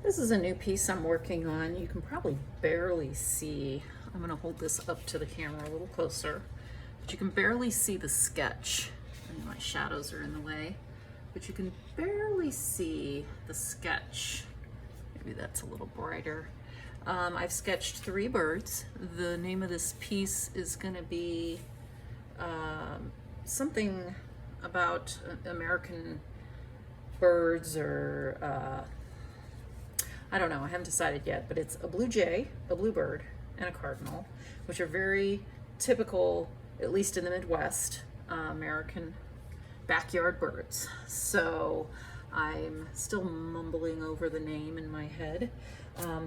This is a new piece I'm working on. You can probably barely see. I'm going to hold this up to the camera a little closer, but you can barely see the sketch. My shadows are in the way, but you can barely see the sketch. Maybe that's a little brighter. I've sketched 3 birds. The name of this piece is going to be something about American birds, or I don't know, I haven't decided yet, but it's a blue jay, a bluebird, and a cardinal, which are very typical, at least in the Midwest, American backyard birds. So I'm still mumbling over the name in my head.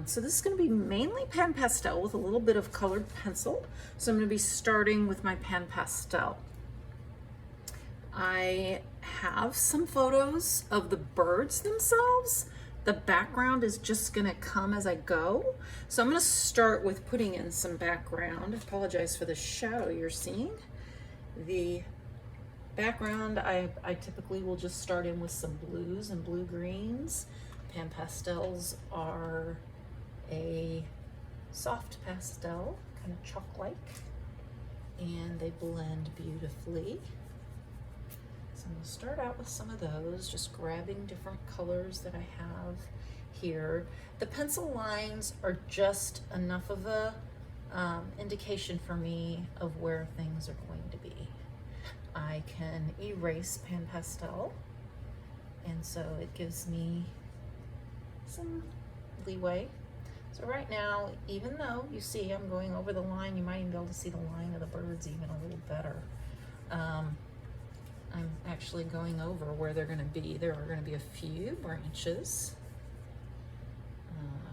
So this is going to be mainly pan pastel with a little bit of colored pencil. So I'm going to be starting with my pan pastel. I have some photos of the birds themselves. The background is just going to come as I go. So I'm going to start with putting in some background. I apologize for the shadow you're seeing. The background, I typically will just start in with some blues and blue greens. Pan pastels are a soft pastel, kind of chalk-like, and they blend beautifully. So I'm going to start out with some of those, just grabbing different colors that I have here. The pencil lines are just enough of a indication for me of where things are going to be. I can erase pan pastel, and so it gives me some leeway. So right now, even though you see I'm going over the line, you might even be able to see the line of the birds even a little better. I'm actually going over where they're going to be. There are going to be a few branches.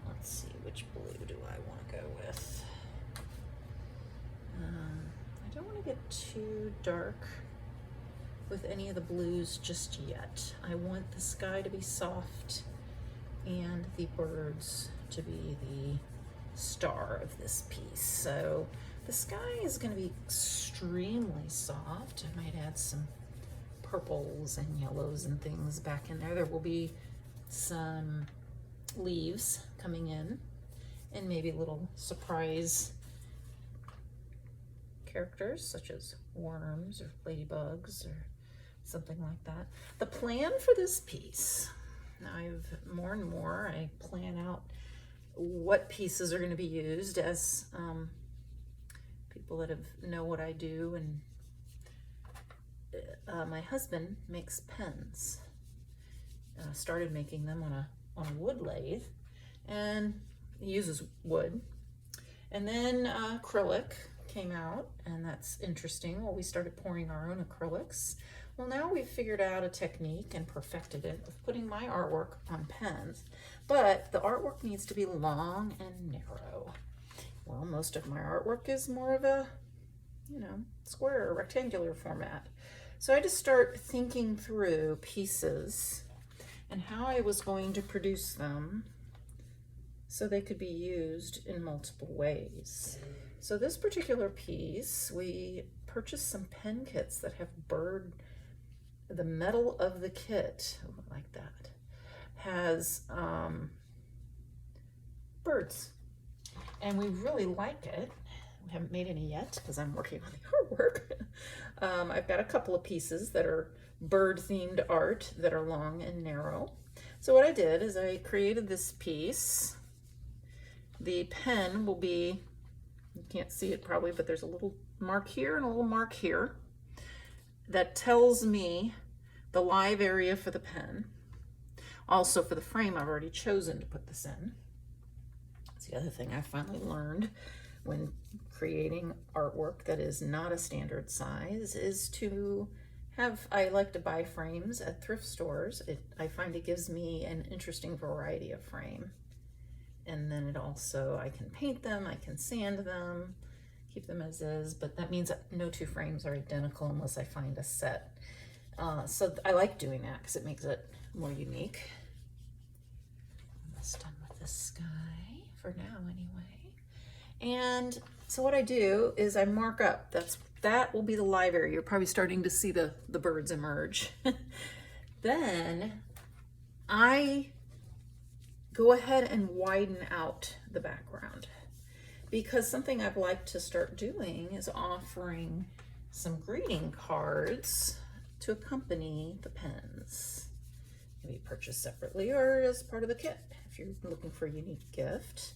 Let's see, which blue do I want to go with? I don't want to get too dark with any of the blues just yet. I want the sky to be soft and the birds to be the star of this piece. So the sky is going to be extremely soft. I might add some purples and yellows and things back in there. There will be some leaves coming in and maybe little surprise characters such as worms or ladybugs or something like that. The plan for this piece, now more and more I plan out what pieces are going to be used as people that know what I do, and my husband makes pens. Started making them on a wood lathe, and he uses wood. And then acrylic came out, and that's interesting. Well, we started pouring our own acrylics. Well, now we've figured out a technique and perfected it of putting my artwork on pens, but the artwork needs to be long and narrow. Well, most of my artwork is more of a, square or rectangular format. So I just start thinking through pieces and how I was going to produce them so they could be used in multiple ways. So this particular piece, we purchased some pen kits that have the metal of the kit, like that, has birds. And we really like it. We haven't made any yet because I'm working on the artwork. I've got a couple of pieces that are bird-themed art that are long and narrow. So what I did is I created this piece. The pen will be, you can't see it probably, but there's a little mark here and a little mark here that tells me the live area for the pen. Also for the frame, I've already chosen to put this in. That's the other thing I finally learned when creating artwork that is not a standard size is to have, I like to buy frames at thrift stores. I find it gives me an interesting variety of frame. And then it also, I can paint them, I can sand them, keep them as is, but that means that no 2 frames are identical unless I find a set. So I like doing that because it makes it more unique. Almost done with this sky for now anyway. And so what I do is I mark up, that will be the live area. You're probably starting to see the birds emerge. Then I go ahead and widen out the background, because something I've liked to start doing is offering some greeting cards to accompany the pens. Maybe purchased separately or as part of the kit if you're looking for a unique gift.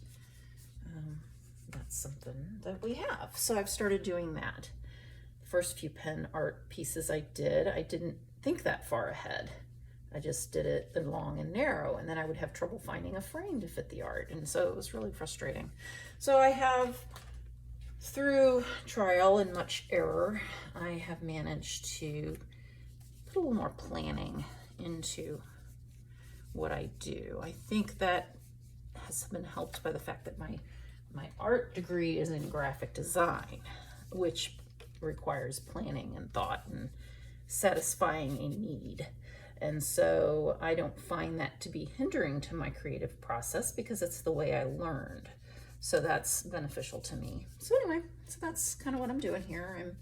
That's something that we have. So I've started doing that. The first few pen art pieces I didn't think that far ahead. I just did it long and narrow, and then I would have trouble finding a frame to fit the art, and so it was really frustrating. So I have, through trial and much error, I have managed to put a little more planning into what I do. I think that has been helped by the fact that my art degree is in graphic design, which requires planning and thought and satisfying a need. And so I don't find that to be hindering to my creative process because it's the way I learned. So that's beneficial to me. So anyway, so that's kind of what I'm doing here.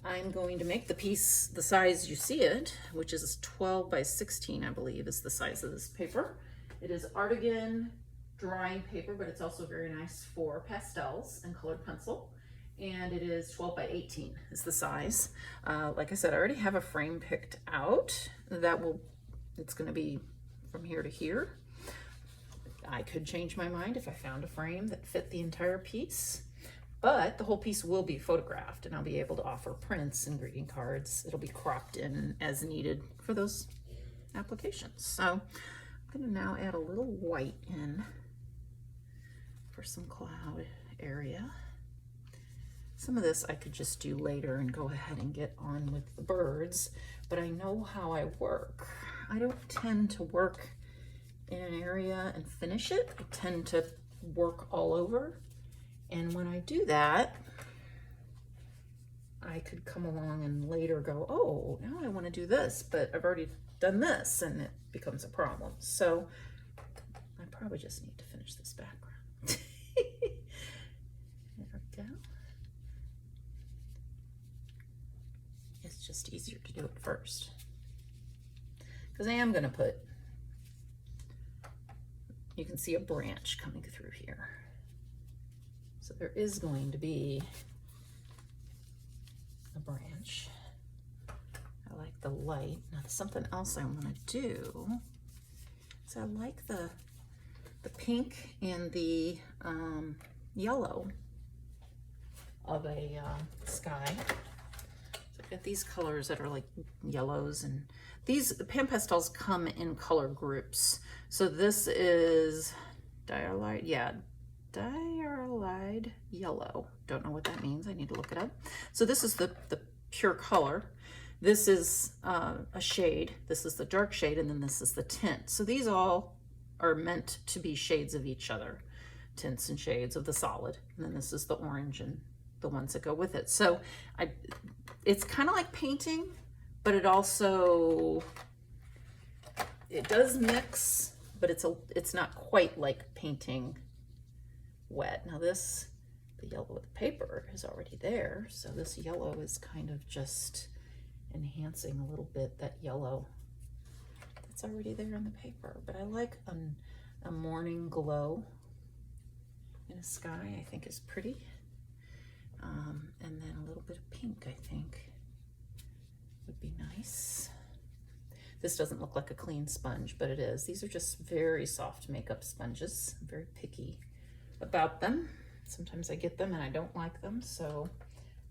I'm going to make the piece the size you see it, which is 12 by 16, I believe, is the size of this paper. It is Artigan drawing paper, but it's also very nice for pastels and colored pencil. And it is 12 by 18 is the size. Like I said, I already have a frame picked out. It's gonna be from here to here. I could change my mind if I found a frame that fit the entire piece, but the whole piece will be photographed and I'll be able to offer prints and greeting cards. It'll be cropped in as needed for those applications. So I'm gonna now add a little white in for some cloud area. Some of this I could just do later and go ahead and get on with the birds, but I know how I work. I don't tend to work in an area and finish it. I tend to work all over. And when I do that, I could come along and later go, oh, now I want to do this, but I've already done this, and it becomes a problem. So I probably just need to finish this background. There we go. It's just easier to do it first. Because I am going to put, you can see a branch coming through here. So there is going to be a branch. I like the light. Now something else I want to do is I like the pink and the yellow of a sky. So I've got these colors that are like yellows, and these pan pastels come in color groups. So this is diarylide, yeah, diarylide yellow. Don't know what that means. I need to look it up. So this is the pure color. This is a shade. This is the dark shade, and then this is the tint. So these all are meant to be shades of each other, tints and shades of the solid. And then this is the orange and the ones that go with it. So it's kind of like painting, but it also, it does mix, but it's not quite like painting wet. Now this, the yellow of the paper is already there, so this yellow is kind of just enhancing a little bit that yellow that's already there in the paper. But I like a morning glow in a sky, I think is pretty. And then a little bit of pink, I think, would be nice. This doesn't look like a clean sponge, but it is. These are just very soft makeup sponges. I'm very picky about them. Sometimes I get them and I don't like them, so,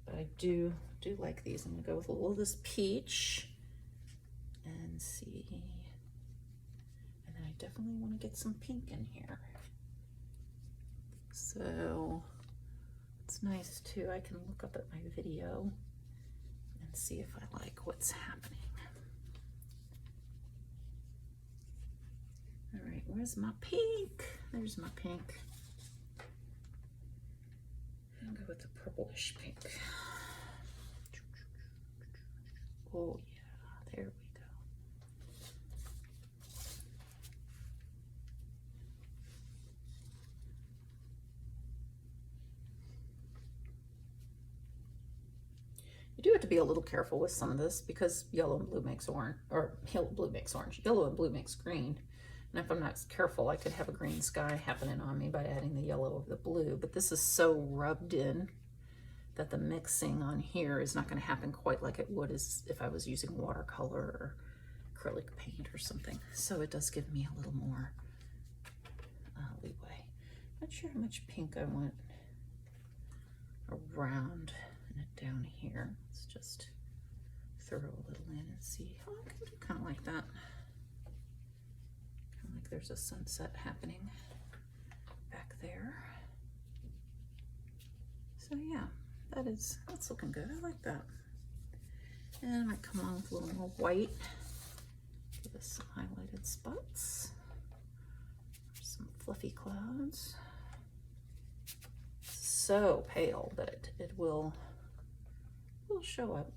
but I do like these. I'm gonna go with a little of this peach and see. And then I definitely want to get some pink in here. So it's nice too. I can look up at my video and see if I like what's happening. All right, where's my pink? There's my pink. I'll go with the purplish pink. Oh yeah, there we go. You do have to be a little careful with some of this because yellow and blue makes orange, or blue makes orange. Yellow and blue makes green. And if I'm not careful, I could have a green sky happening on me by adding the yellow of the blue, but this is so rubbed in that the mixing on here is not going to happen quite like it would as if I was using watercolor or acrylic paint or something. So it does give me a little more leeway. Not sure how much pink I want around and down here. Let's just throw a little in and see. Oh, I can do kind of like that. Kind of like there's a sunset happening back there. So yeah, that's looking good. I like that. And I might come on with a little more white. Give us some highlighted spots. Some fluffy clouds. So pale that it will show up.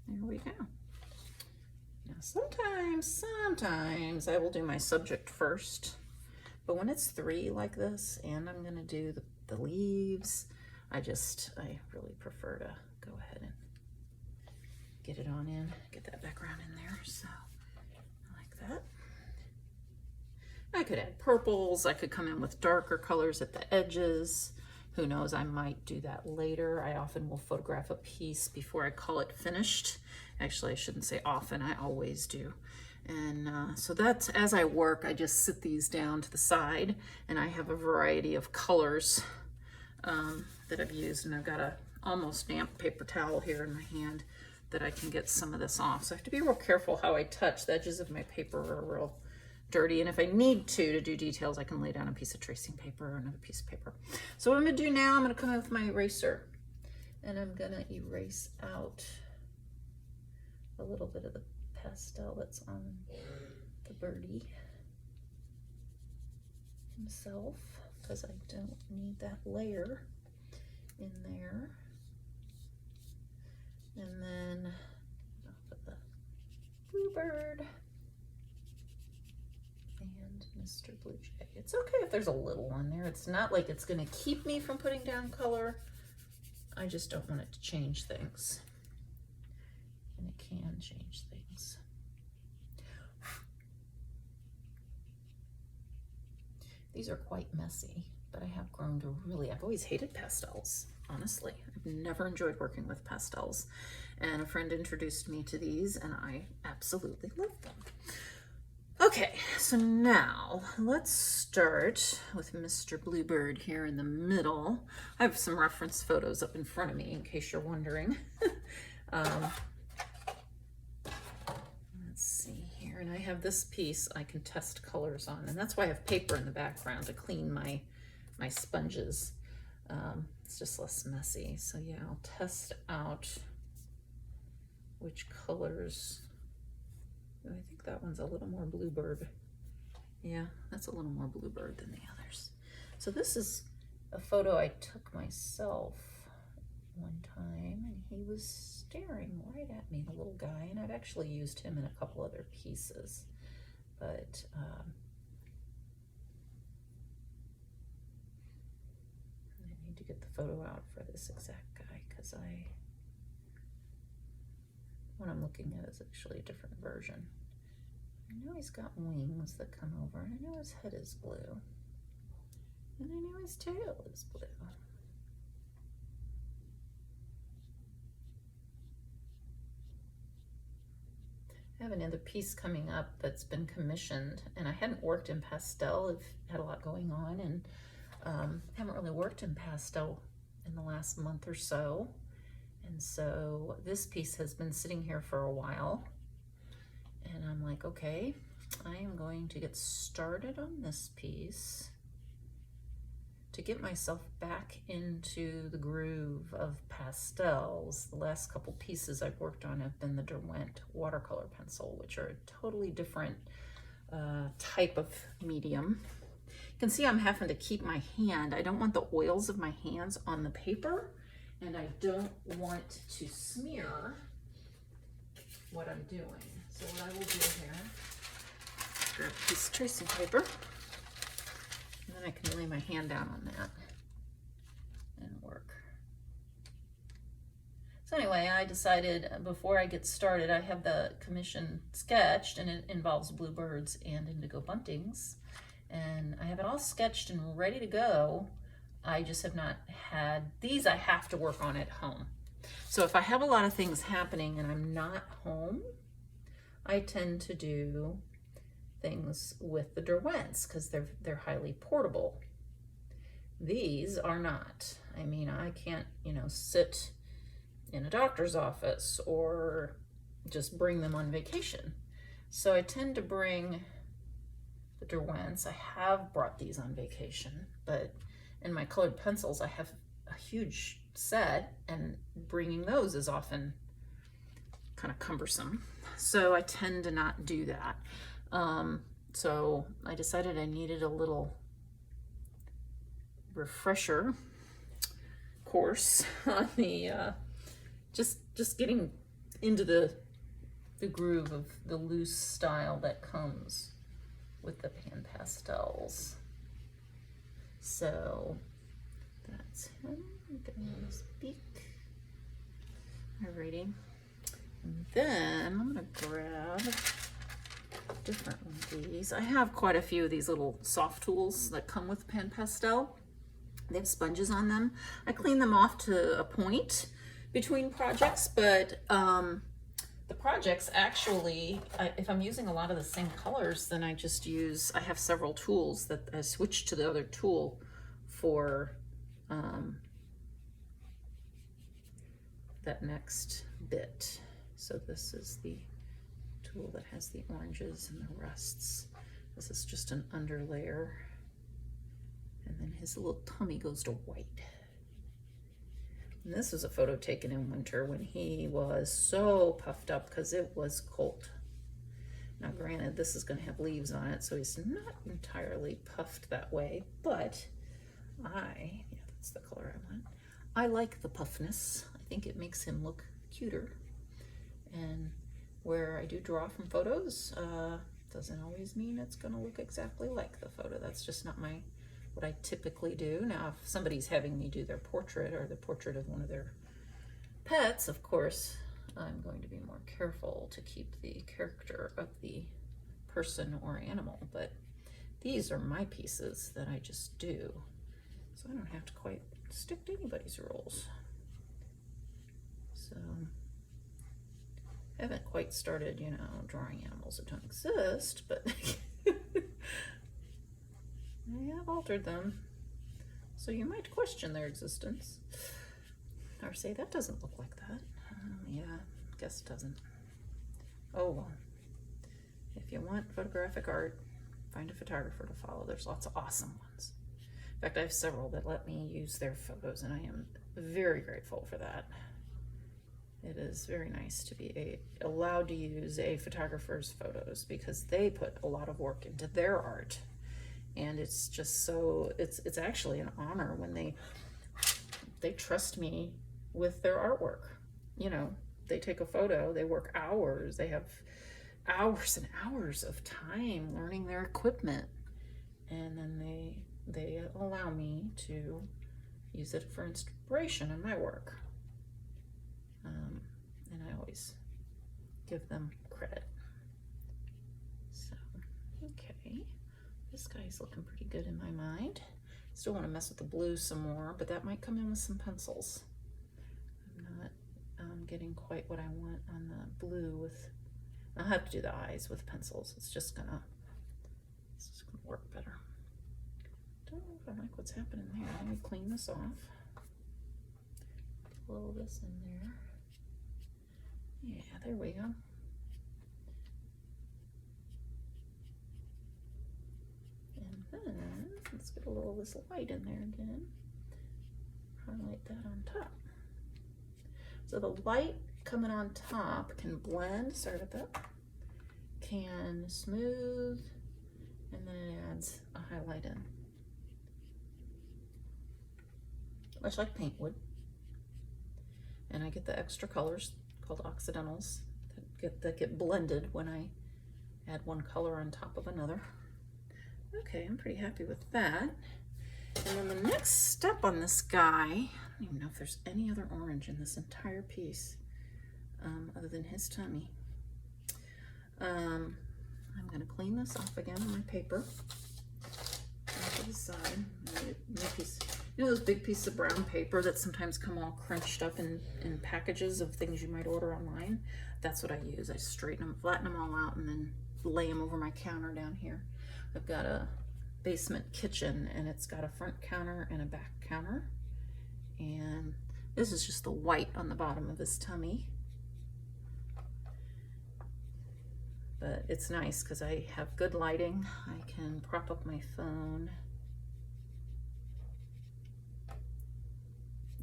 There we go. Now sometimes I will do my subject first, but when it's 3 like this and I'm gonna do the leaves, I really prefer to go ahead and get it on in, get that background in there. So I like that. I could add purples, I could come in with darker colors at the edges. Who knows, I might do that later. I often will photograph a piece before I call it finished. Actually, I shouldn't say often, I always do. And so that's, as I work, I just sit these down to the side, and I have a variety of colors that I've used, and I've got a almost damp paper towel here in my hand that I can get some of this off. So I have to be real careful how I touch. The edges of my paper are real dirty, and if I need to do details, I can lay down a piece of tracing paper or another piece of paper. So what I'm gonna do now, I'm gonna come in with my eraser, and I'm gonna erase out a little bit of the pastel that's on the birdie himself, because I don't need that layer in there. And then I'll put the Bluebird and Mr. Blue Jay. It's okay if there's a little one there. It's not like it's going to keep me from putting down color. I just don't want it to change things. And it can change things. These are quite messy, but I have grown to really, I've always hated pastels, honestly. I've never enjoyed working with pastels. And a friend introduced me to these, and I absolutely love them. Okay, so now let's start with Mr. Bluebird here in the middle. I have some reference photos up in front of me in case you're wondering. Let's see here, and I have this piece I can test colors on, and that's why I have paper in the background to clean my sponges. It's just less messy. So yeah, I'll test out which colors. I think that one's a little more Bluebird. Yeah, that's a little more Bluebird than the others. So this is a photo I took myself one time, and he was staring right at me, the little guy, and I've actually used him in a couple other pieces. But I need to get the photo out for this exact guy, because what I'm looking at is actually a different version. I know he's got wings that come over, and I know his head is blue, and I know his tail is blue. I have another piece coming up that's been commissioned, and I hadn't worked in pastel. I've had a lot going on, and haven't really worked in pastel in the last month or so. And so this piece has been sitting here for a while, and I'm like, okay, I am going to get started on this piece to get myself back into the groove of pastels. The last couple pieces I've worked on have been the Derwent watercolor pencil, which are a totally different type of medium. You can see I'm having to keep my hand. I don't want the oils of my hands on the paper, and I don't want to smear what I'm doing. So what I will do here, grab a piece of tracing paper, and then I can lay my hand down on that and work. So anyway, I decided before I get started, I have the commission sketched, and it involves bluebirds and indigo buntings. And I have it all sketched and ready to go. I just have not had these. I have to work on at home. So if I have a lot of things happening and I'm not home, I tend to do things with the Derwents because they're highly portable. These are not. I mean, I can't, sit in a doctor's office or just bring them on vacation. So I tend to bring the Derwents. I have brought these on vacation, but in my colored pencils, I have a huge set, and bringing those is often kind of cumbersome. So I tend to not do that. So I decided I needed a little refresher course on the just getting into the groove of the loose style that comes with the pan pastels. So that's him. Look at his beak. Alrighty. And then I'm gonna grab a different one of these. I have quite a few of these little soft tools that come with pan pastel. They have sponges on them. I clean them off to a point between projects, but the projects actually, if I'm using a lot of the same colors, then I have several tools that I switch to the other tool for that next bit. So this is the tool that has the oranges and the rusts. This is just an underlayer. And then his little tummy goes to white. And this was a photo taken in winter when he was so puffed up because it was cold. Now granted, this is going to have leaves on it, so he's not entirely puffed that way, but that's the color I want. I like the puffness. I think it makes him look cuter. And where I do draw from photos, doesn't always mean it's going to look exactly like the photo. That's just not what I typically do. Now, if somebody's having me do their portrait or the portrait of one of their pets, of course, I'm going to be more careful to keep the character of the person or animal. But these are my pieces that I just do. So I don't have to quite stick to anybody's rules. So I haven't quite started, drawing animals that don't exist, but I have altered them. So you might question their existence. Or say, that doesn't look like that. Yeah, guess it doesn't. Oh well. If you want photographic art, find a photographer to follow. There's lots of awesome ones. In fact, I have several that let me use their photos, and I am very grateful for that. It is very nice to be allowed to use a photographer's photos because they put a lot of work into their art. And it's just it's actually an honor when they trust me with their artwork. They take a photo, they work hours, they have hours and hours of time learning their equipment. And then they allow me to use it for inspiration in my work. And I always give them credit. So, okay. This guy's looking pretty good in my mind. Still want to mess with the blue some more, but that might come in with some pencils. I'm not getting quite what I want on the blue I'll have to do the eyes with pencils. It's just gonna work better. Don't know if I like what's happening there. Let me clean this off. Put a little of this in there. Yeah, there we go. And then let's get a little of this light in there again. Highlight that on top. So the light coming on top can blend, start at that, can smooth, and then it adds a highlight in. Much like paint would. And I get the extra colors called occidentals that get blended when I add one color on top of another. Okay, I'm pretty happy with that. And then the next step on this guy, I don't even know if there's any other orange in this entire piece other than his tummy. I'm going to clean this off again on my paper. To the side. Piece, you know those big pieces of brown paper that sometimes come all crunched up in packages of things you might order online? That's what I use. I straighten them, flatten them all out, and then lay them over my counter down here. I've got a basement kitchen, and it's got a front counter and a back counter. And this is just the white on the bottom of his tummy. But it's nice because I have good lighting. I can prop up my phone.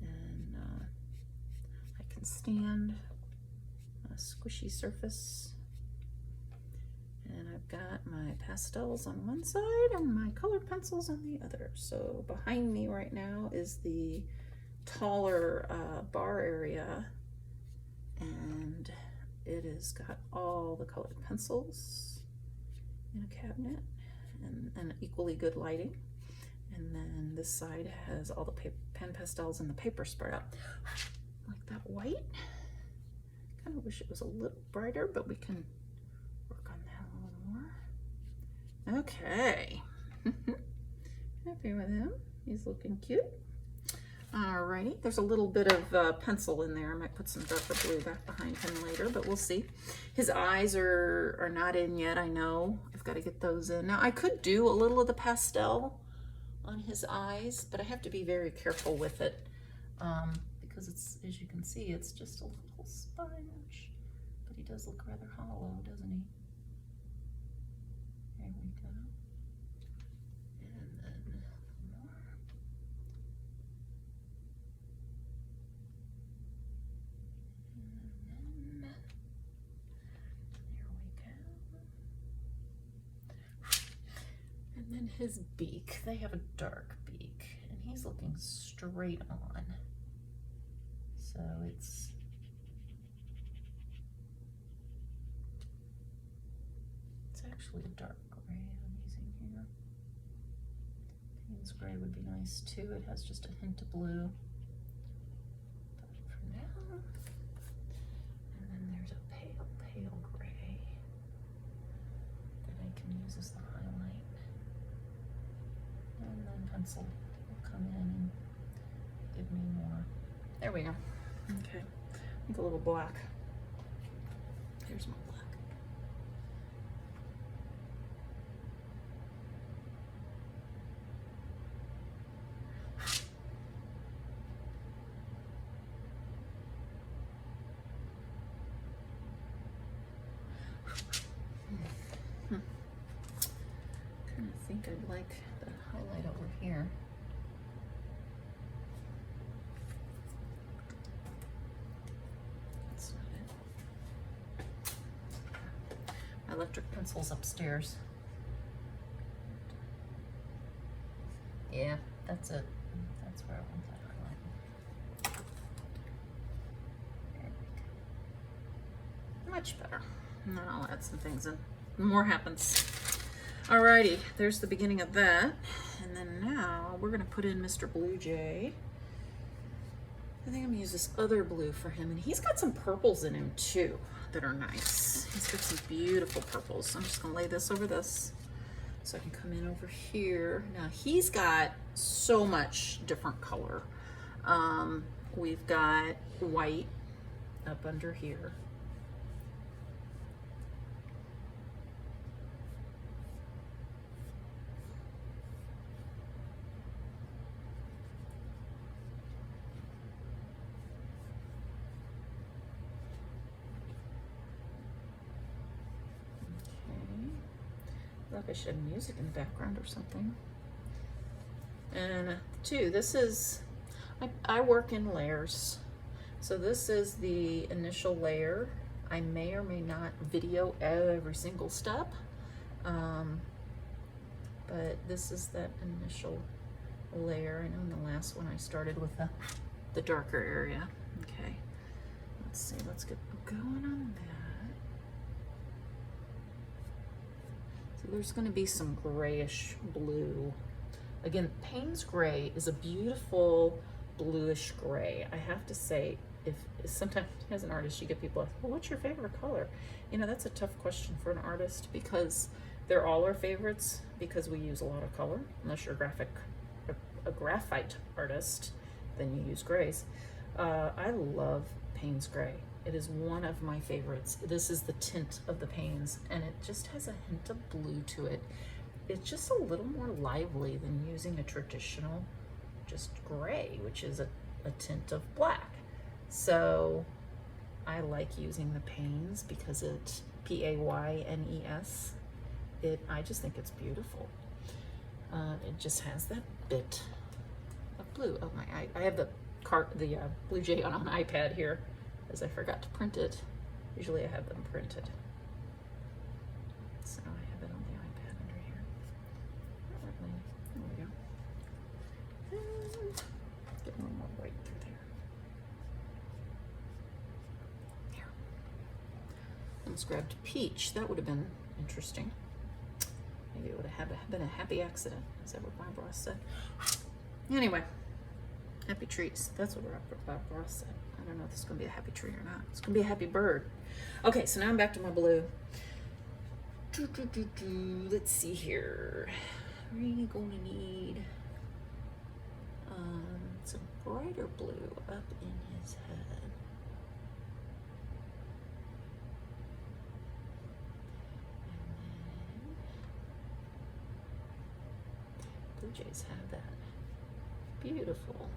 And I can stand a squishy surface. And I've got my pastels on one side and my colored pencils on the other. So behind me right now is the taller bar area. And it has got all the colored pencils in a cabinet and equally good lighting. And then this side has all the pen pastels and the paper spread out. Like that white. Kind of wish it was a little brighter, but we can work on that a little more. Okay. Happy with him. He's looking cute. Alrighty, there's a little bit of pencil in there. I might put some darker blue back behind him later, but we'll see. His eyes are not in yet, I know. I've got to get those in. Now, I could do a little of the pastel on his eyes, but I have to be very careful with it because it's, as you can see, it's just a little sponge. But he does look rather hollow, doesn't he? There we go. And then a little more. And then his beak, they have a dark beak, and he's looking straight on. So it's actually a dark gray I'm using here. Payne's gray would be nice too. It has just a hint of blue. But for now, and then there's a pale gray that I can use as the highlight. And then pencil will come in and give me more. There we go. Okay. I think a little black. Here's my black. Kind of think I'd like the highlight over here. That's not it. My electric pencil's upstairs. Yeah, that's it. That's where I want that highlight. There we go. Much better. Now I'll add some things in. More happens. Alrighty, there's the beginning of that. And then now we're gonna put in Mr. Blue Jay. I think I'm gonna use this other blue for him. And he's got some purples in him too that are nice. He's got some beautiful purples. So I'm just gonna lay this over this so I can come in over here. Now he's got so much different color. We've got white up under here. Like I should have music in the background or something. And two, this is, I work in layers. So this is the initial layer. I may or may not video every single step. But this is that initial layer. I know in the last one I started with the darker area. Okay, let's see, let's get going on that. So there's going to be some grayish blue Again, Payne's gray is a beautiful bluish gray. I have to say, if sometimes as an artist you get people like, well, what's your favorite color? You know, that's a tough question for an artist because they're all our favorites because we use a lot of color. Unless you're a graphite artist, then you use grays. I love Payne's gray. It is one of my favorites. This is the tint of the Paynes, and it just has a hint of blue to it. It's just a little more lively than using a traditional just gray, which is a tint of black. So I like using the Paynes because it's Paynes. I just think it's beautiful. It just has that bit of blue. Oh my! I have the Blue Jay on an iPad here, as I forgot to print it. Usually I have them printed, so I have it on the iPad under here. There we go. And get a little more white through there. Here. Almost grabbed peach. That would have been interesting. Maybe it would have been a happy accident. Is that what my boss said? Anyway, happy trees. That's what our boss said. I don't know if this is going to be a happy tree or not. It's going to be a happy bird. Okay, so now I'm back to my blue. Let's see here. We're going to need some brighter blue up in his head. Blue jays have that beautiful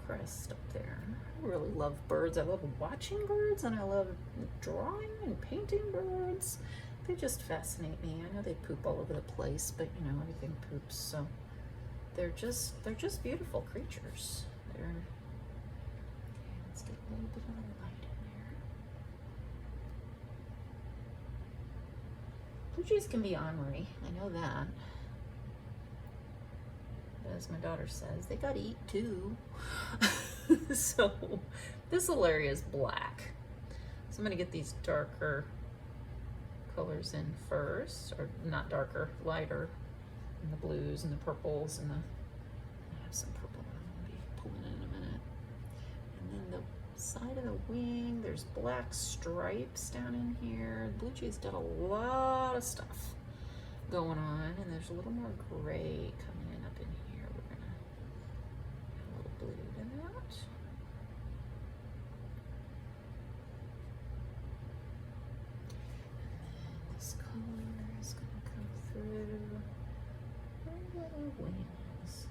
crest up there. I really love birds. I love watching birds, and I love drawing and painting birds. They just fascinate me. I know they poop all over the place, but you know, everything poops, so they're just beautiful creatures. Okay, let's get a little bit of the light in there. Blue jays can be ornery. I know that. But as my daughter says, they gotta eat too. So this whole area is black. So I'm gonna get these darker colors in first, or not darker, lighter, and the blues and the purples and I have some purple that I'm gonna be pulling in a minute. And then the side of the wing, there's black stripes down in here. Blue Jay's got a lot of stuff going on, and there's a little more gray coming in up in here. We're gonna add a little blue to that. This color is going to come through the little wings.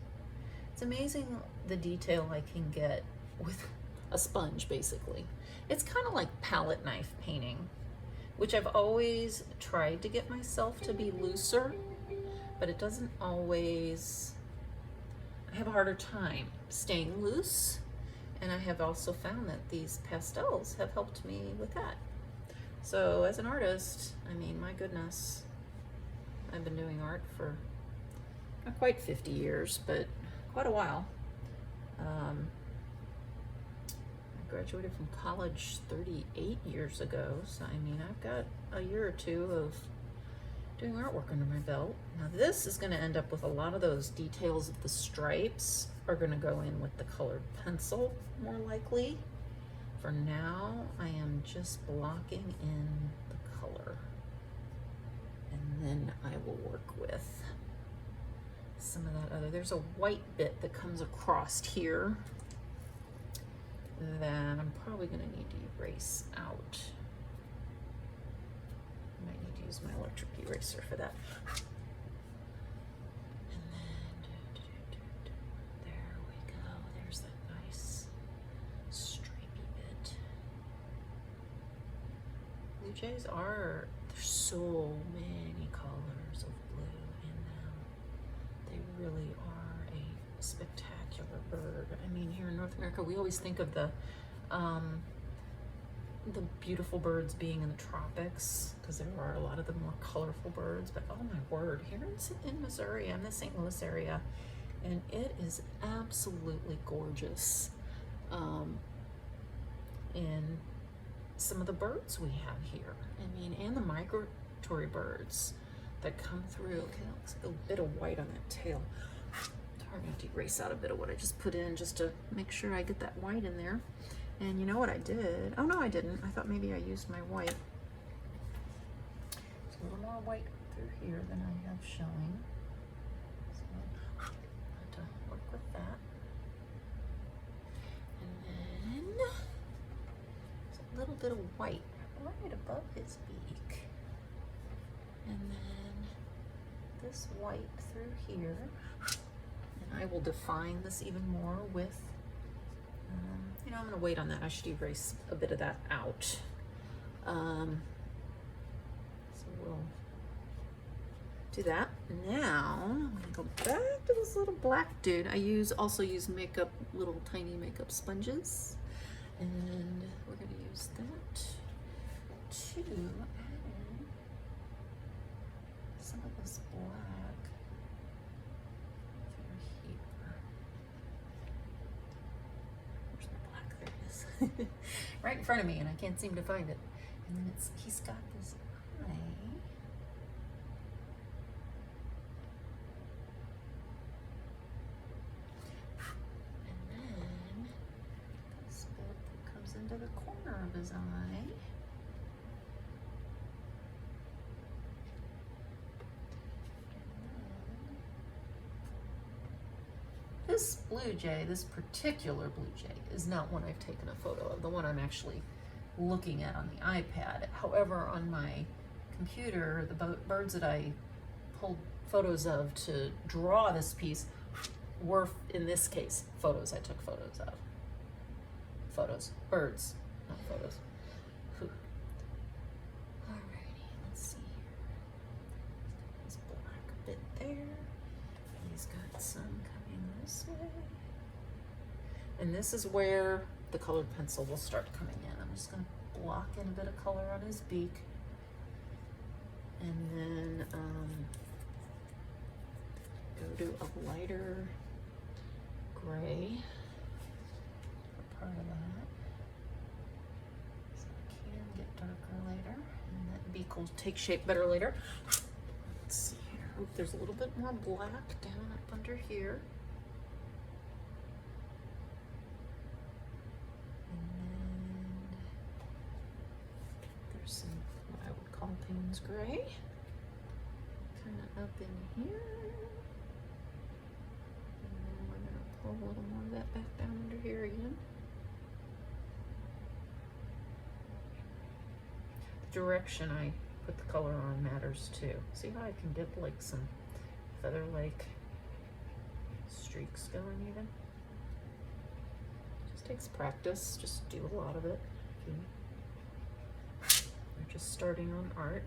It's amazing the detail I can get with a sponge, basically. It's kind of like palette knife painting, which I've always tried to get myself to be looser, but it doesn't always, I have a harder time staying loose, and I have also found that these pastels have helped me with that. So as an artist, I mean, my goodness, I've been doing art for not quite 50 years, but quite a while. I graduated from college 38 years ago, so I mean, I've got a year or two of doing artwork under my belt. Now this is going to end up with a lot of those details of the stripes are going to go in with the colored pencil, more likely. For now, I am just blocking in the color, and then I will work with some of that other. There's a white bit that comes across here that I'm probably going to need to erase out. I might need to use my electric eraser for that. And then, there we go. There's that nice stripy bit. Blue jays are, there's so many colors of blue in them. They really are a spectacular bird. I mean, here in North America, we always think of the beautiful birds being in the tropics, because there are a lot of the more colorful birds, but oh my word, here in Missouri, I'm in the St. Louis area, and it is absolutely gorgeous in some of the birds we have here. I mean, and the migratory birds to come through. Okay, that looks like a bit of white on that tail. I'm going to erase out a bit of what I just put in just to make sure I get that white in there. And you know what I did? Oh no, I didn't. I thought maybe I used my white. There's a little more white through here than I have showing. So I have to work with that. And then there's a little bit of white right above his beak. And then this white through here. And I will define this even more with, you know, I'm going to wait on that. I should erase a bit of that out. So we'll do that. Now, I'm going to go back to this little black dude. I also use makeup, little tiny makeup sponges. And we're going to use that to add some of this black through here. Where's my black? There it is. Right in front of me, and I can't seem to find it. And then he's got this eye. And then this bit that comes into the corner of his eye. This blue jay, this particular blue jay, is not one I've taken a photo of, the one I'm actually looking at on the iPad. However, on my computer, the birds that I pulled photos of to draw this piece were, in this case, photos I took photos of. Photos, birds, not photos. Whew. Alrighty, let's see here. This black bit there. He's got some coming this way. And this is where the colored pencil will start coming in. I'm just going to block in a bit of color on his beak. And then go to a lighter gray for part of that. So it can get darker later. And that beak will take shape better later. Let's see here. Oop, there's a little bit more black down up under here. Some what I would call Payne's gray, kind of up in here, and then we're going to pull a little more of that back down under here again. The direction I put the color on matters too. See how I can get like some feather-like streaks going even? Just takes practice, just do a lot of it. Just starting on art.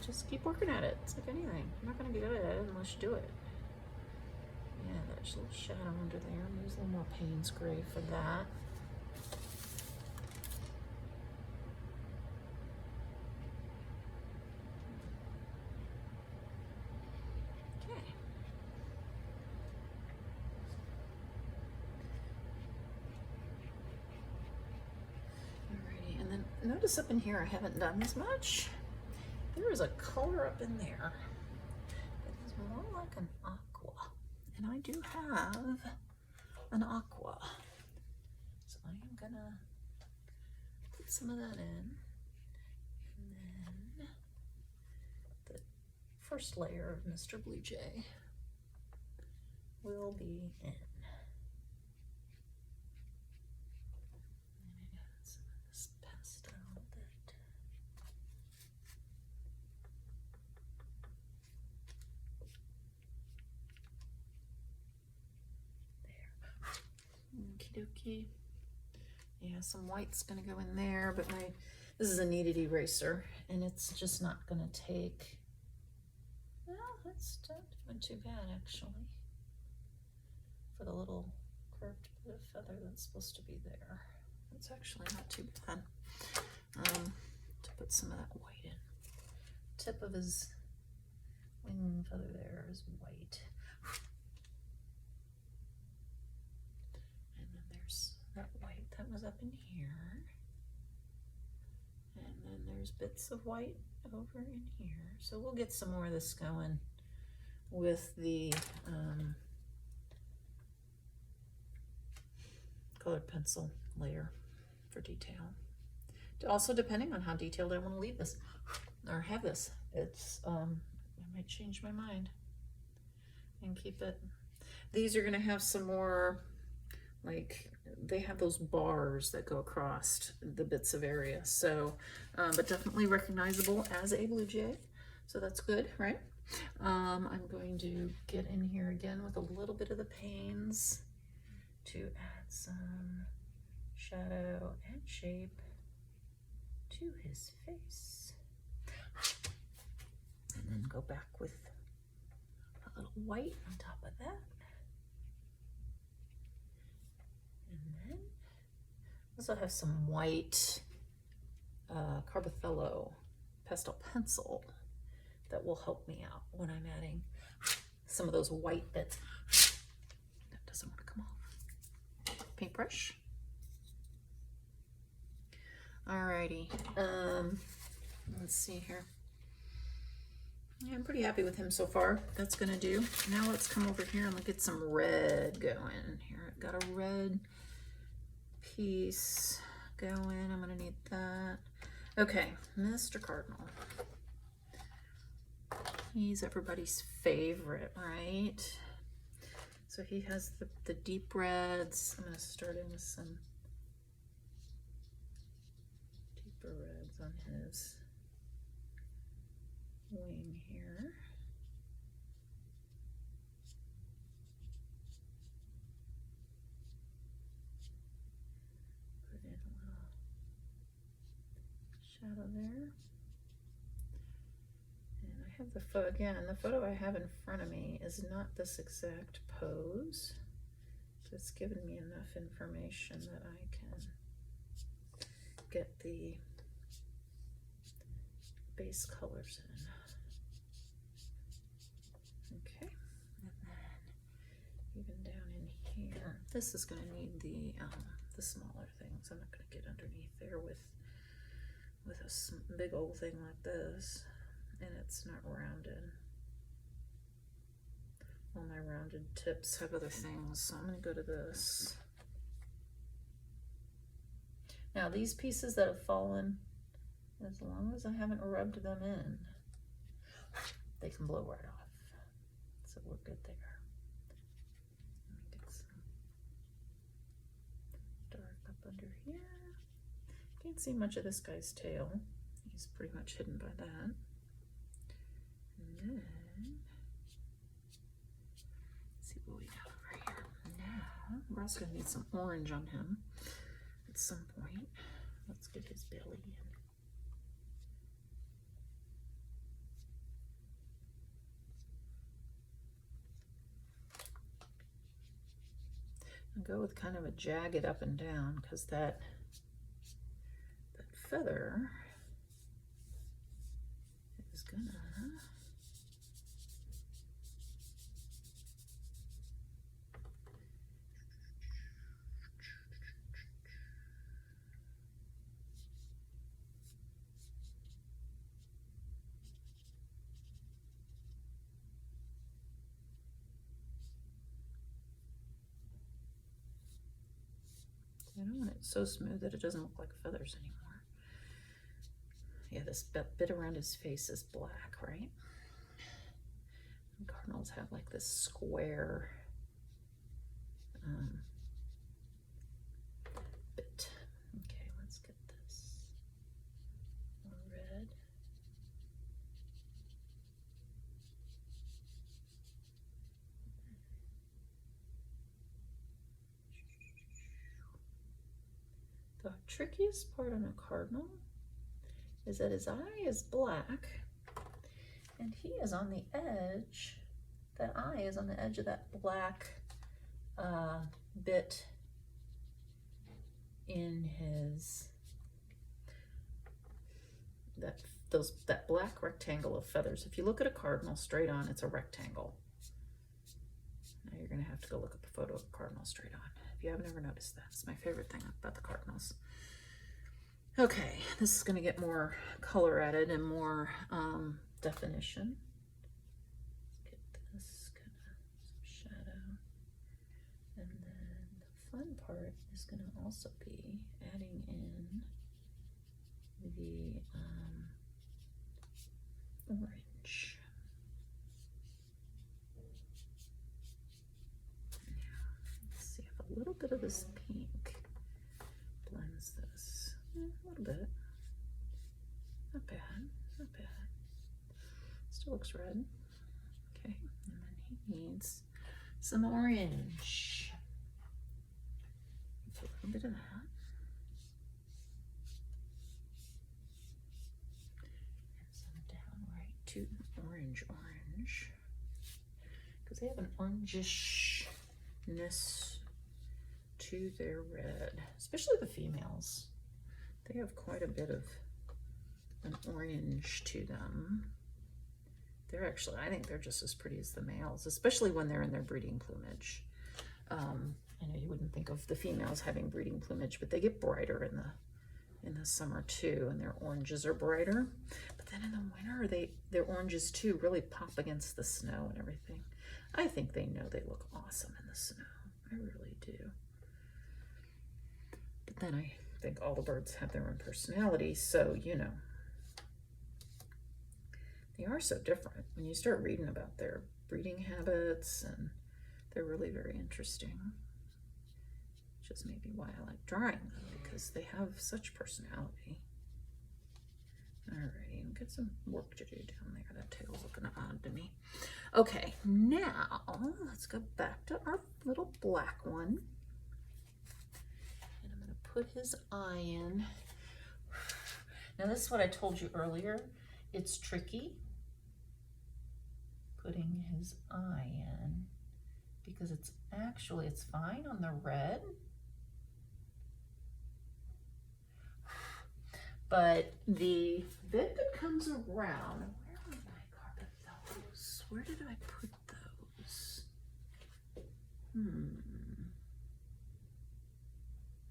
Just keep working at it. It's like anything. You're not going to be good at it unless you do it. Yeah, that little shadow under there. I'm using a little more Payne's gray for that. Okay. Notice up in here I haven't done as much. There is a color up in there that is more like an aqua, and I do have an aqua, so I am gonna put some of that in, and then the first layer of Mr. Blue Jay will be in. Okie. Yeah, some white's gonna go in there, but this is a kneaded eraser, and it's just not gonna take. Well, that's not doing too bad actually. For the little curved bit of feather that's supposed to be there, it's actually not too bad. To put some of that white in. Tip of his wing feather there is white. That white that was up in here, and then there's there's bits of white over in here. So we'll get some more of this going with the colored pencil layer for detail. Also, depending on how detailed I want to leave this or have this, it's I might change my mind and keep it. These are going to have some more, like, they have those bars that go across the bits of area, so but definitely recognizable as a blue jay, so that's good, right? I'm going to get in here again with a little bit of the Paynes to add some shadow and shape to his face, and then go back with a little white on top of that. And then also have some white Carbothello pastel pencil that will help me out when I'm adding some of those white bits. That doesn't want to come off. Paintbrush. Alrighty, let's see here. Yeah, I'm pretty happy with him so far. That's gonna do. Now let's come over here and look at some red going. Here, I've got a red piece going. I'm gonna need that. Okay, Mr. Cardinal. He's everybody's favorite, right? So he has the deep reds. I'm gonna start in with some deeper reds on his wing here. Put in a little shadow there. And I have the photo again. The photo I have in front of me is not this exact pose. So it's given me enough information that I can get the base colors in. Okay, and then even down in here, this is going to need the smaller things. I'm not going to get underneath there with a big old thing like this, and it's not rounded. All my rounded tips have other things, so I'm going to go to this. Now these pieces that have fallen, as long as I haven't rubbed them in, they can blow right off. So we're good there. Let me get some dark up under here. Can't see much of this guy's tail. He's pretty much hidden by that. And then, let's see what we got over here. Now, we're also going to need some orange on him at some point. Let's get his belly in. Go with kind of a jagged up and down, because that feather is gonna I don't want it so smooth that it doesn't look like feathers anymore. Yeah, this bit around his face is black, right? And cardinals have like this square bit. Okay, let's get this more red. The trickiest part on a cardinal is that his eye is black and he is on the edge, that eye is on the edge of that black bit in his, that black rectangle of feathers. If you look at a cardinal straight on, it's a rectangle. Now you're gonna have to go look up a photo of a cardinal straight on. If you haven't ever noticed that, it's my favorite thing about the cardinals. Okay, this is going to get more color added and more definition. Let's get this kind of some shadow. And then the fun part is going to also be adding in the orange. Let's see if a little bit of this pink blends this. A little bit. Not bad, not bad. Still looks red. Okay, and then he needs some orange. A little bit of that. And some downright to orange. Because they have an orangishness to their red, especially the females. They have quite a bit of an orange to them. They're actually, I think they're just as pretty as the males, especially when they're in their breeding plumage. I know you wouldn't think of the females having breeding plumage, but they get brighter in the summer too, and their oranges are brighter. But then in the winter, their oranges too really pop against the snow and everything. I think they know they look awesome in the snow. I really do. But then I think all the birds have their own personality, so you know. They are so different when you start reading about their breeding habits, and they're really very interesting. Which is maybe why I like drawing them, because they have such personality. Alrighty, I've got some work to do down there. That tail's looking odd to me. Okay, now let's go back to our little black one. And I'm going to put his eye in. Now this is what I told you earlier. It's tricky putting his eye in because it's fine on the red, but the bit that comes around, where did I carpet those? Where did I put those?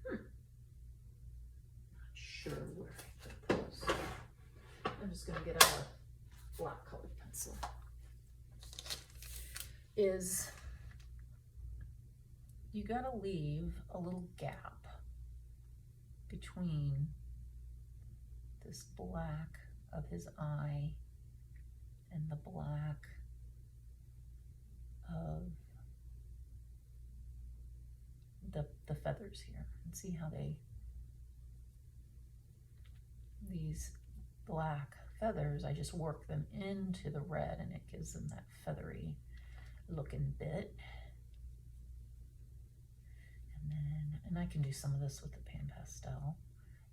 Not sure where I put those. I'm just going to get out a black colored pencil. Is you got to leave a little gap between this black of his eye and the black of the feathers here. And see how these black feathers, I just work them into the red and it gives them that feathery looking bit. And I can do some of this with the pan pastel,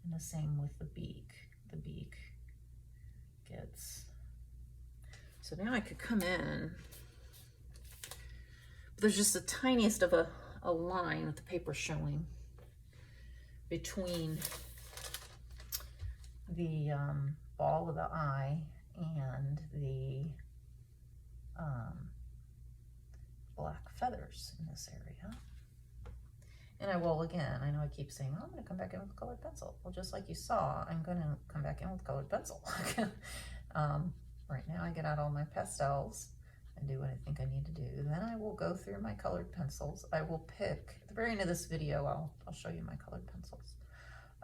and the same with the beak. The beak gets, so now I could come in, but there's just the tiniest of a line with the paper showing between the ball of the eye and the black feathers in this area. And I will, again, I know I keep saying, oh, I'm going to come back in with a colored pencil. Well, just like you saw, I'm going to come back in with colored pencil. Right now I get out all my pastels and do what I think I need to do. Then I will go through my colored pencils. I will pick, at the very end of this video, I'll show you my colored pencils.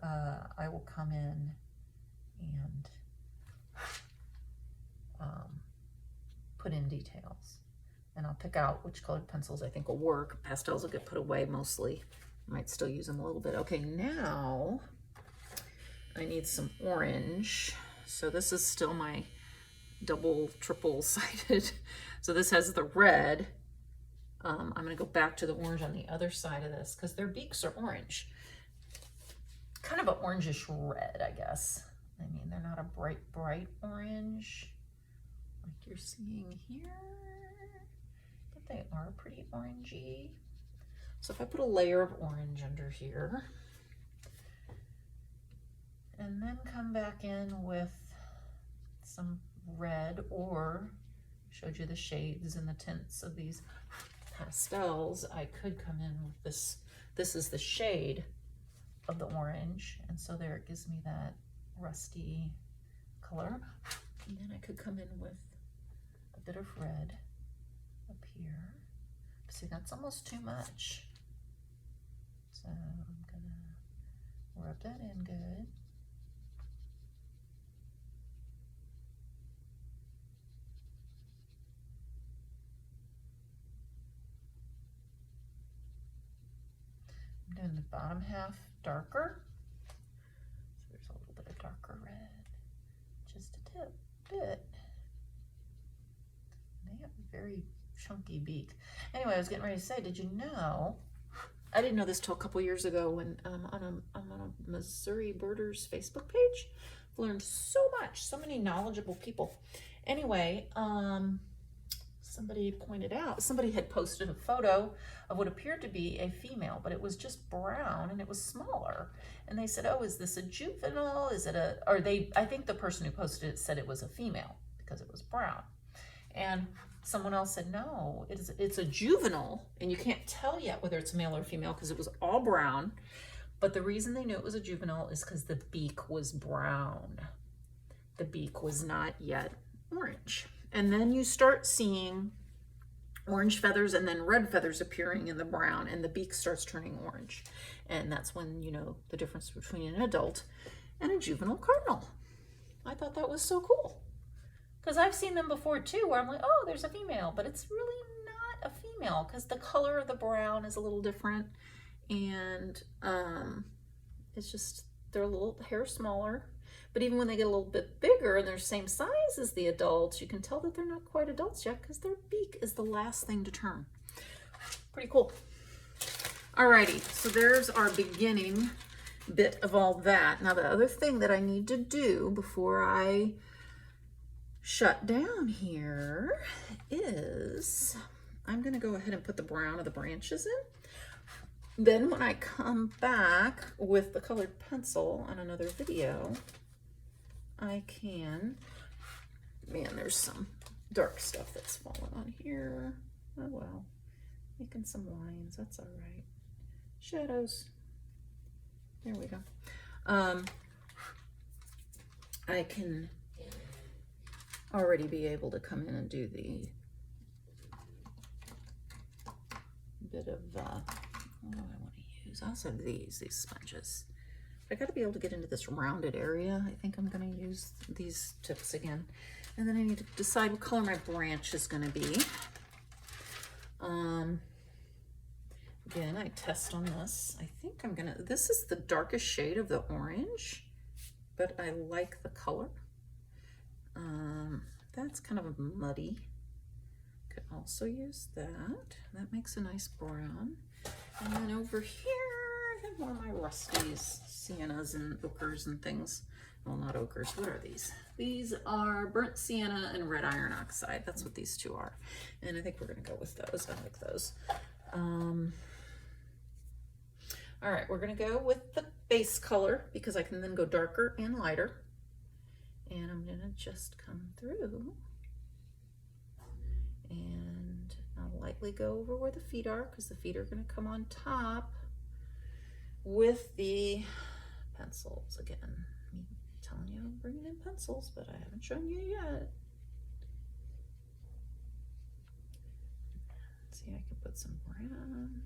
I will come in and put in details. And I'll pick out which colored pencils I think will work. Pastels will get put away mostly. I might still use them a little bit. Okay, now I need some orange. So this is still my double, triple-sided. So this has the red. I'm gonna go back to the orange on the other side of this because their beaks are orange. Kind of an orangish red, I guess. I mean, they're not a bright orange like you're seeing here. They are pretty orangey. So if I put a layer of orange under here and then come back in with some red, or showed you the shades and the tints of these pastels, I could come in with this. This is the shade of the orange, and so there it gives me that rusty color. And then I could come in with a bit of red up here. See, that's almost too much. So I'm gonna rub that in good. I'm doing the bottom half darker. So there's a little bit of darker red, just a bit. They have a very chunky beak. Anyway, I was getting ready to say, did you know, I didn't know this till a couple years ago when I'm on a Missouri Birders Facebook page. I've learned so much, so many knowledgeable people. Anyway, somebody pointed out, somebody had posted a photo of what appeared to be a female, but it was just brown and it was smaller. And they said, oh, is this a juvenile? Is it a, or they, I think the person who posted it said it was a female because it was brown. And someone else said, no, it's a juvenile, and you can't tell yet whether it's male or female because it was all brown. But the reason they knew it was a juvenile is because the beak was brown. The beak was not yet orange. And then you start seeing orange feathers and then red feathers appearing in the brown, and the beak starts turning orange. And that's when you know the difference between an adult and a juvenile cardinal. I thought that was so cool. Because I've seen them before too, where I'm like, oh, there's a female, but it's really not a female because the color of the brown is a little different. And it's just, they're a little hair smaller. But even when they get a little bit bigger and they're the same size as the adults, you can tell that they're not quite adults yet because their beak is the last thing to turn. Pretty cool. Alrighty, so there's our beginning bit of all that. Now the other thing that I need to do before I shut down here is I'm going to go ahead and put the brown of the branches in. Then when I come back with the colored pencil on another video, I can, man, there's some dark stuff that's fallen on here. Oh well, making some lines, that's all right. Shadows, there we go. I can already be able to come in and do the bit of, what do I want to use? I also have these sponges. I got to be able to get into this rounded area. I think I'm going to use these tips again. And then I need to decide what color my branch is going to be. Again, I test on this. I think I'm going to, this is the darkest shade of the orange, but I like the color. That's kind of muddy. Could also use that. That makes a nice brown. And then over here, I have more of my rusties, siennas and ochres and things. Well, not ochres. What are these? These are burnt sienna and red iron oxide. That's what these two are. And I think we're going to go with those. I like those. All right, we're going to go with the base color because I can then go darker and lighter. And I'm going to just come through and I'll lightly go over where the feet are because the feet are going to come on top with the pencils again. I'm telling you I'm bringing in pencils, but I haven't shown you yet. Let's see, I can put some brown.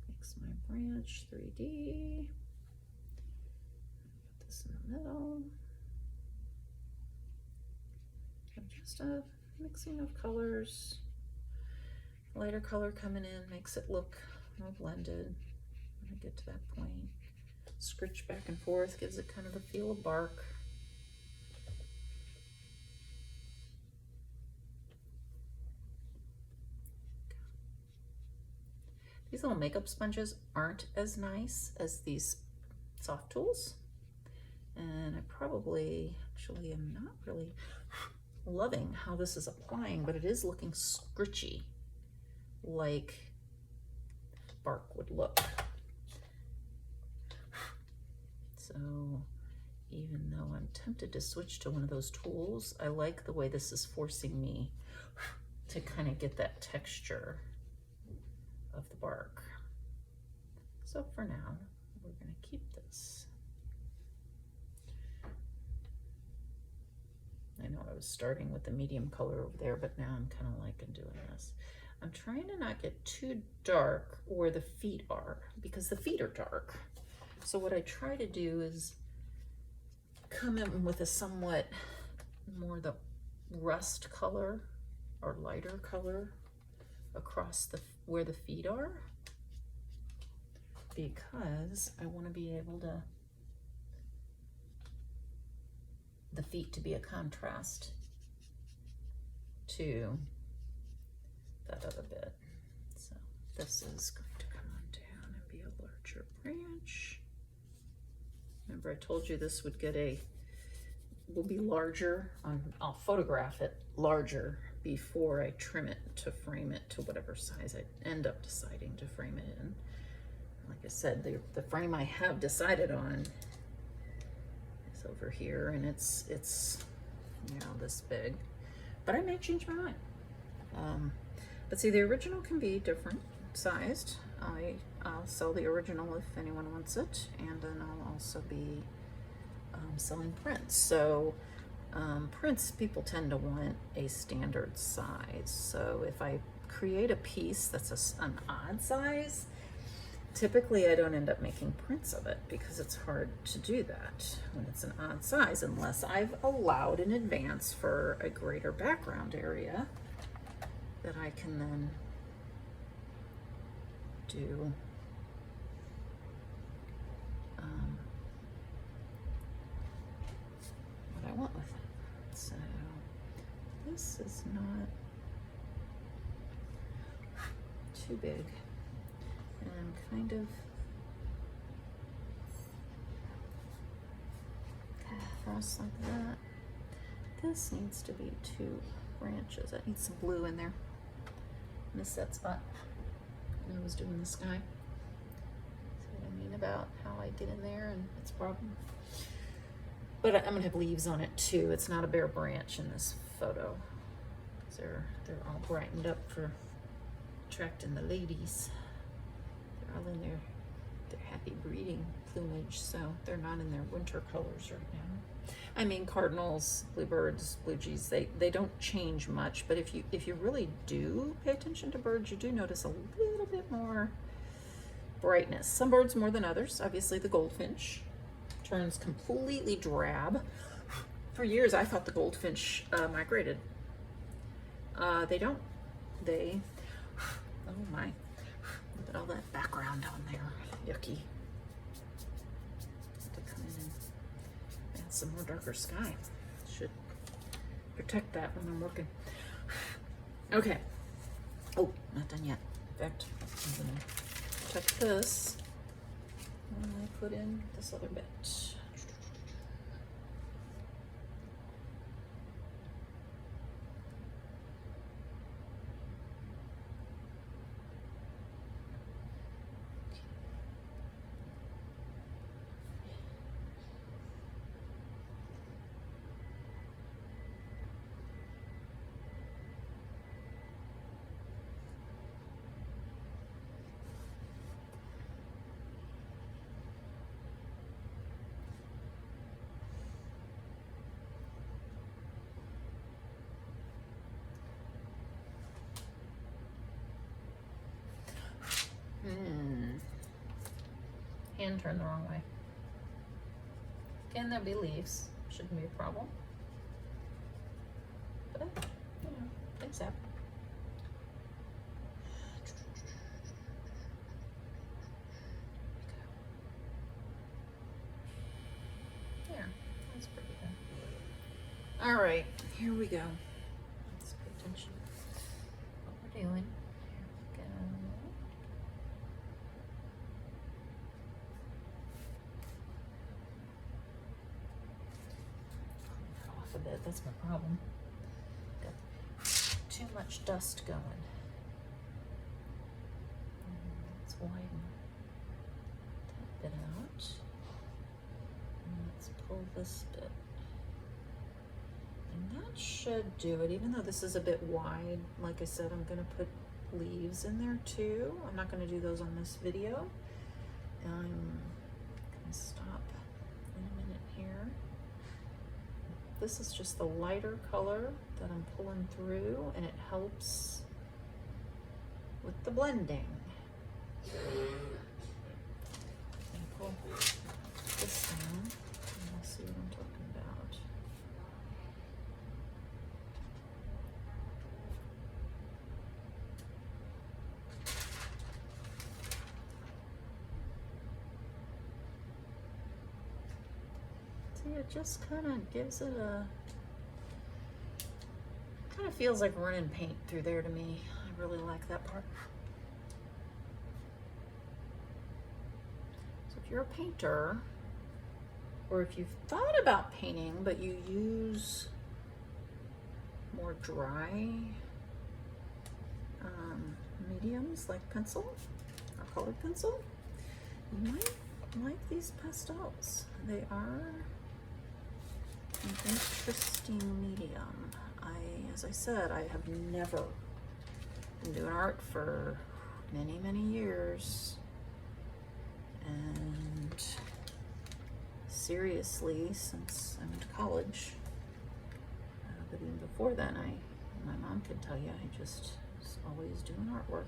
Mix my branch 3D. Put this in the middle. Just a mixing of colors. Lighter color coming in makes it look more blended when I get to that point. Scritch back and forth gives it kind of the feel of bark. These little makeup sponges aren't as nice as these soft tools. And I probably actually am not really loving how this is applying, but it is looking scritchy like bark would look. So even though I'm tempted to switch to one of those tools, I like the way this is forcing me to kind of get that texture of the bark. So for now, we're going to keep this. I know I was starting with the medium color over there, but now I'm kind of liking doing this. I'm trying to not get too dark where the feet are, because the feet are dark. So what I try to do is come in with a somewhat more the rust color or lighter color across where the feet are, because I want to be able to, the feet to be a contrast to that other bit. So this is going to come on down and be a larger branch. Remember I told you this would get will be larger. I'll photograph it larger before I trim it to frame it to whatever size I end up deciding to frame it in. Like I said, the frame I have decided on is over here, and it's you know, this big, but I may change my mind. But see, the original can be different sized. I'll sell the original if anyone wants it, and then I'll also be selling prints. So prints, people tend to want a standard size. So if I create a piece that's an odd size, typically I don't end up making prints of it because it's hard to do that when it's an odd size, unless I've allowed in advance for a greater background area that I can then do what I want with it. So this is not too big, and I'm kind of across like that. This needs to be 2 branches. That needs some blue in there. Missed that spot when I was doing the sky. See what I mean about how I get in there and its problem. But I'm gonna have leaves on it too. It's not a bare branch in this photo. They're all brightened up for attracting the ladies. They're all in their happy breeding plumage, so they're not in their winter colors right now. I mean, cardinals, bluebirds, blue jays, they don't change much, but if you really do pay attention to birds, you do notice a little bit more brightness. Some birds more than others. Obviously the goldfinch turns completely drab. For years I thought the goldfinch migrated. They don't. They, oh my, look at all that background on there. Yucky. Have to come in and add some more darker sky. Should protect that when I'm working. Okay. Oh, not done yet. In fact, I'm gonna protect this when I put in this other bit. Hand turned the wrong way. Again, there'll be leaves. Shouldn't be a problem. But, you know, things happen. There, that's pretty good. All right, here we go. Let's pay attention to what we're doing. Here we go. A bit. That's my problem. Got too much dust going. Let's widen that bit out. And let's pull this bit. And that should do it, even though this is a bit wide. Like I said, I'm going to put leaves in there too. I'm not going to do those on this video. I'm gonna stop in a minute here. This is just the lighter color that I'm pulling through, and it helps with the blending. Pull this down, and you'll see what I'm talking about. See, it just kind of gives it a, kind of feels like running paint through there to me. I really like that part. If you're a painter, or if you've thought about painting but you use more dry mediums like pencil or colored pencil, you might like these pastels. They are an interesting medium. As I said, I have never been doing art for many, many years. And seriously, since I went to college, but even before then, my mom could tell you, I just was always doing artwork.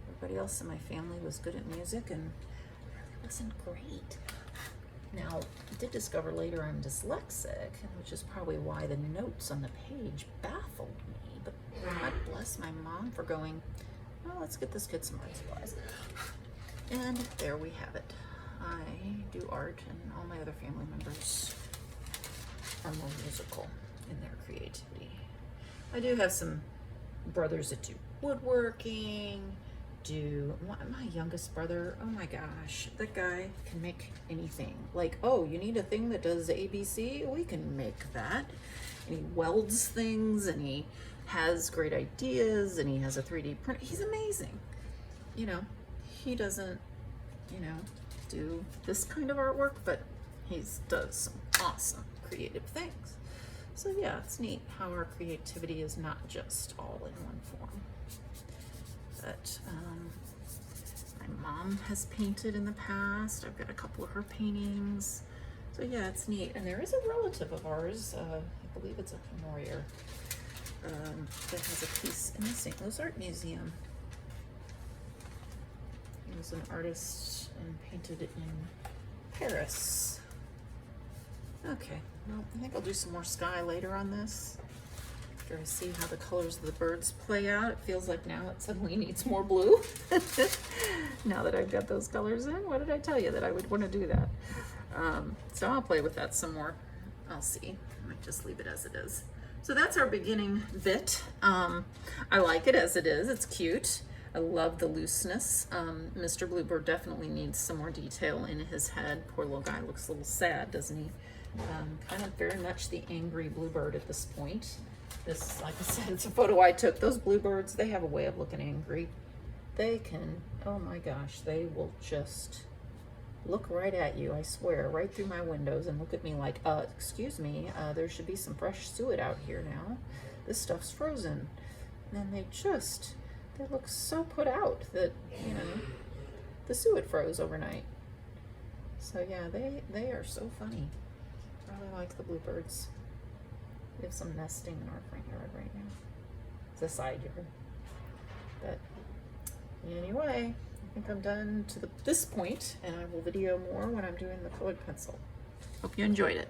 Everybody else in my family was good at music, and I really wasn't great. Now, I did discover later I'm dyslexic, which is probably why the notes on the page baffled me, but God bless my mom for going, well, let's get this kid some art supplies. And there we have it. I do art, and all my other family members are more musical in their creativity. I do have some brothers that do woodworking, my youngest brother, oh my gosh, that guy can make anything. Like, oh, you need a thing that does ABC? We can make that. And he welds things, and he has great ideas, and he has a 3D print. He's amazing. You know, he doesn't, you know, do this kind of artwork, but he does some awesome creative things. So yeah, it's neat how our creativity is not just all in one form. But my mom has painted in the past. I've got a couple of her paintings. So yeah, it's neat. And there is a relative of ours, I believe it's up in Warrior, that has a piece in the St. Louis Art Museum. He was an artist and painted it in Paris. Okay, well, I think I'll do some more sky later on this. After I see how the colors of the birds play out, it feels like now it suddenly needs more blue. Now that I've got those colors in, what did I tell you that I would want to do that? So I'll play with that some more. I'll see. I might just leave it as it is. So that's our beginning bit. I like it as it is. It's cute. I love the looseness. Mr. Bluebird definitely needs some more detail in his head. Poor little guy looks a little sad, doesn't he? Kind of very much the angry Bluebird at this point. This, like I said, it's a photo I took. Those bluebirds, they have a way of looking angry. They can, oh my gosh, they will just look right at you, I swear, right through my windows and look at me like, excuse me, there should be some fresh suet out here now. This stuff's frozen. And then they look so put out that, you know, the suet froze overnight. So yeah, they are so funny. I really like the bluebirds. We have some nesting in our front yard right now. It's a side yard. But anyway, I think I'm done to this point, and I will video more when I'm doing the colored pencil. Hope you enjoyed it.